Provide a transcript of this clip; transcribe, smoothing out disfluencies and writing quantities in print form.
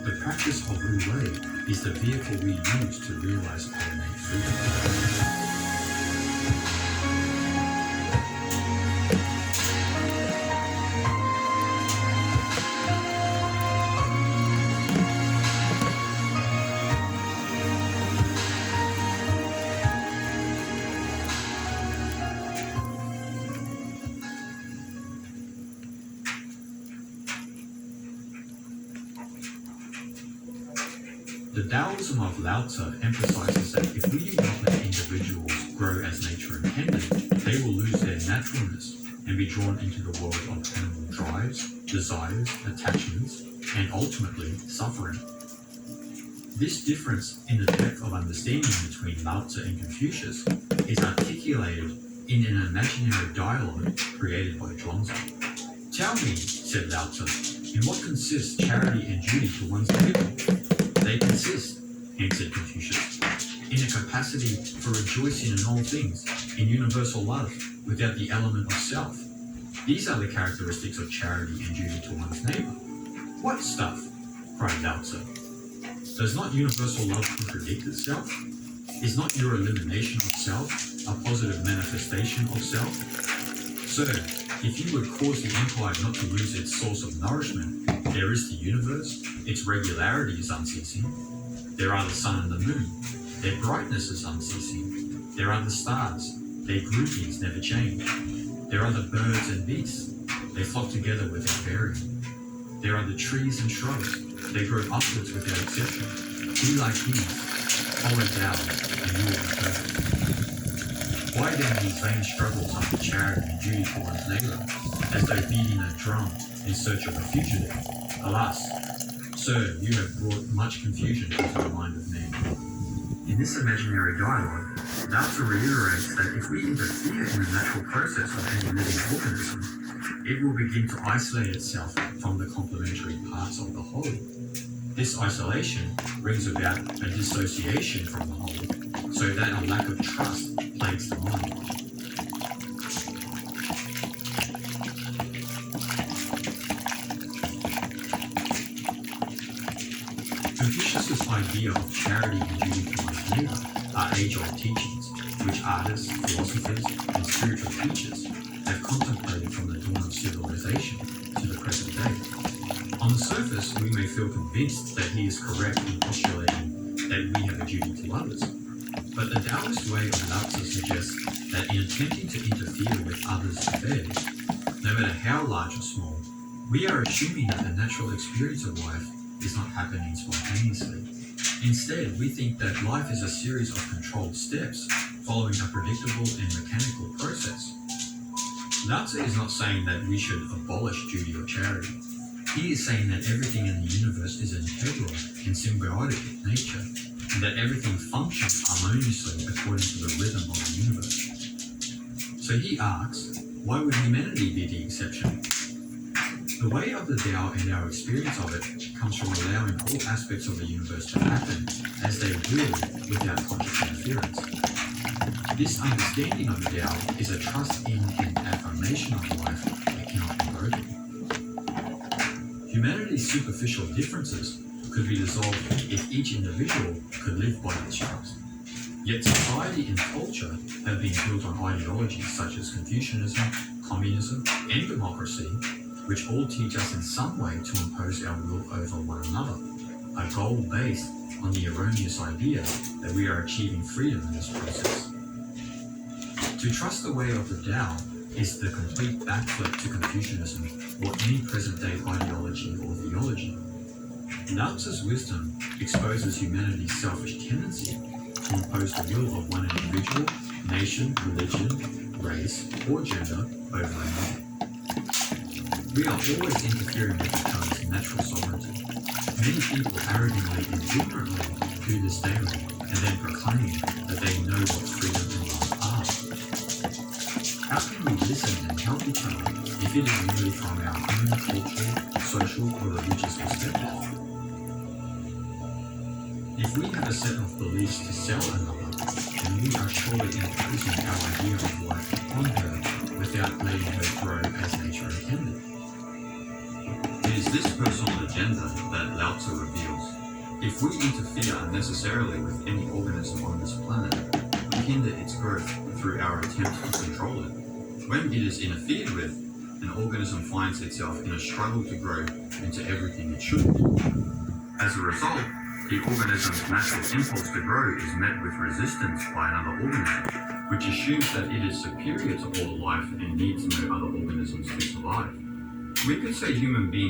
The practice of Wu Wei is the vehicle we use to realize our innate freedom. The Taoism of Lao Tzu emphasizes that if we do not let individuals grow as nature intended, they will lose their naturalness and be drawn into the world of animal drives, desires, attachments, and ultimately suffering. This difference in the depth of understanding between Lao Tzu and Confucius is articulated in an imaginary dialogue created by Zhuangzi. Tell me, said Lao Tzu, in what consists charity and duty to one's neighbor? They consist, answered Confucius, in a capacity for rejoicing in all things, in universal love, without the element of self. These are the characteristics of charity and duty to one's neighbor. What stuff? Cried Lao Tzu. Does not universal love contradict itself? Is not your elimination of self a positive manifestation of self? Sir, if you would cause the empire not to lose its source of nourishment, there is the universe, its regularity is unceasing. There are the sun and the moon, their brightness is unceasing. There are the stars, their groupings never change. There are the birds and beasts, they flock together without varying. There are the trees and shrubs, they grow upwards without exception. Be like these, follow Tao, and you will be perfect. Why then these vain struggles after charity and duty to one's neighbor, as though beating a drum in search of a fugitive? Alas, sir, you have brought much confusion into the mind of man. In this imaginary dialogue, Lao Tzu reiterates that if we interfere in the natural process of any living organism, it will begin to isolate itself from the complementary parts of the whole. This isolation brings about a dissociation from the whole, so that a lack of trust plagues the mind. Confucius's idea of charity and duty to one's neighbor are age-old teachings, which artists, philosophers, and spiritual teachers have contemplated from the dawn of civilization to the present day. On the surface, we may feel convinced that he is correct in postulating that we have a duty to others. But the Taoist way of Lao Tzu suggests that in attempting to interfere with others' affairs, no matter how large or small, we are assuming that the natural experience of life is not happening spontaneously. Instead, we think that life is a series of controlled steps following a predictable and mechanical process. Lao Tzu is not saying that we should abolish duty or charity. He is saying that everything in the universe is integral and symbiotic with nature, and that everything functions harmoniously according to the rhythm of the universe. So he asks, why would humanity be the exception? The way of the Tao and our experience of it comes from allowing all aspects of the universe to happen as they will without conscious interference. This understanding of the Tao is a trust in and affirmation of life that cannot be broken. Humanity's superficial differences could be dissolved if each individual could live by this trust. Yet society and culture have been built on ideologies such as Confucianism, communism, and democracy, which all teach us in some way to impose our will over one another, a goal based on the erroneous idea that we are achieving freedom in this process. To trust the way of the Tao is the complete backflip to Confucianism or any present-day ideology or theology. Lao Tzu's wisdom exposes humanity's selfish tendency to impose the will of one individual, nation, religion, race, or gender over another. We are always interfering with each other's natural sovereignty. Many people arrogantly and ignorantly do this daily and then proclaim that they know what freedom and love are. How can we listen and help each other if it is merely from our own cultural, social, or religious perspective? If we have a set of beliefs to sell another, then we are surely imposing our idea of life on her without letting her grow as nature intended. It is this personal agenda that Lao Tzu reveals. If we interfere unnecessarily with any organism on this planet, we hinder its growth through our attempt to control it. When it is interfered with, an organism finds itself in a struggle to grow into everything it should be. As a result, the organism's natural impulse to grow is met with resistance by another organism, which assumes that it is superior to all life and needs no other organisms to survive. We could say human beings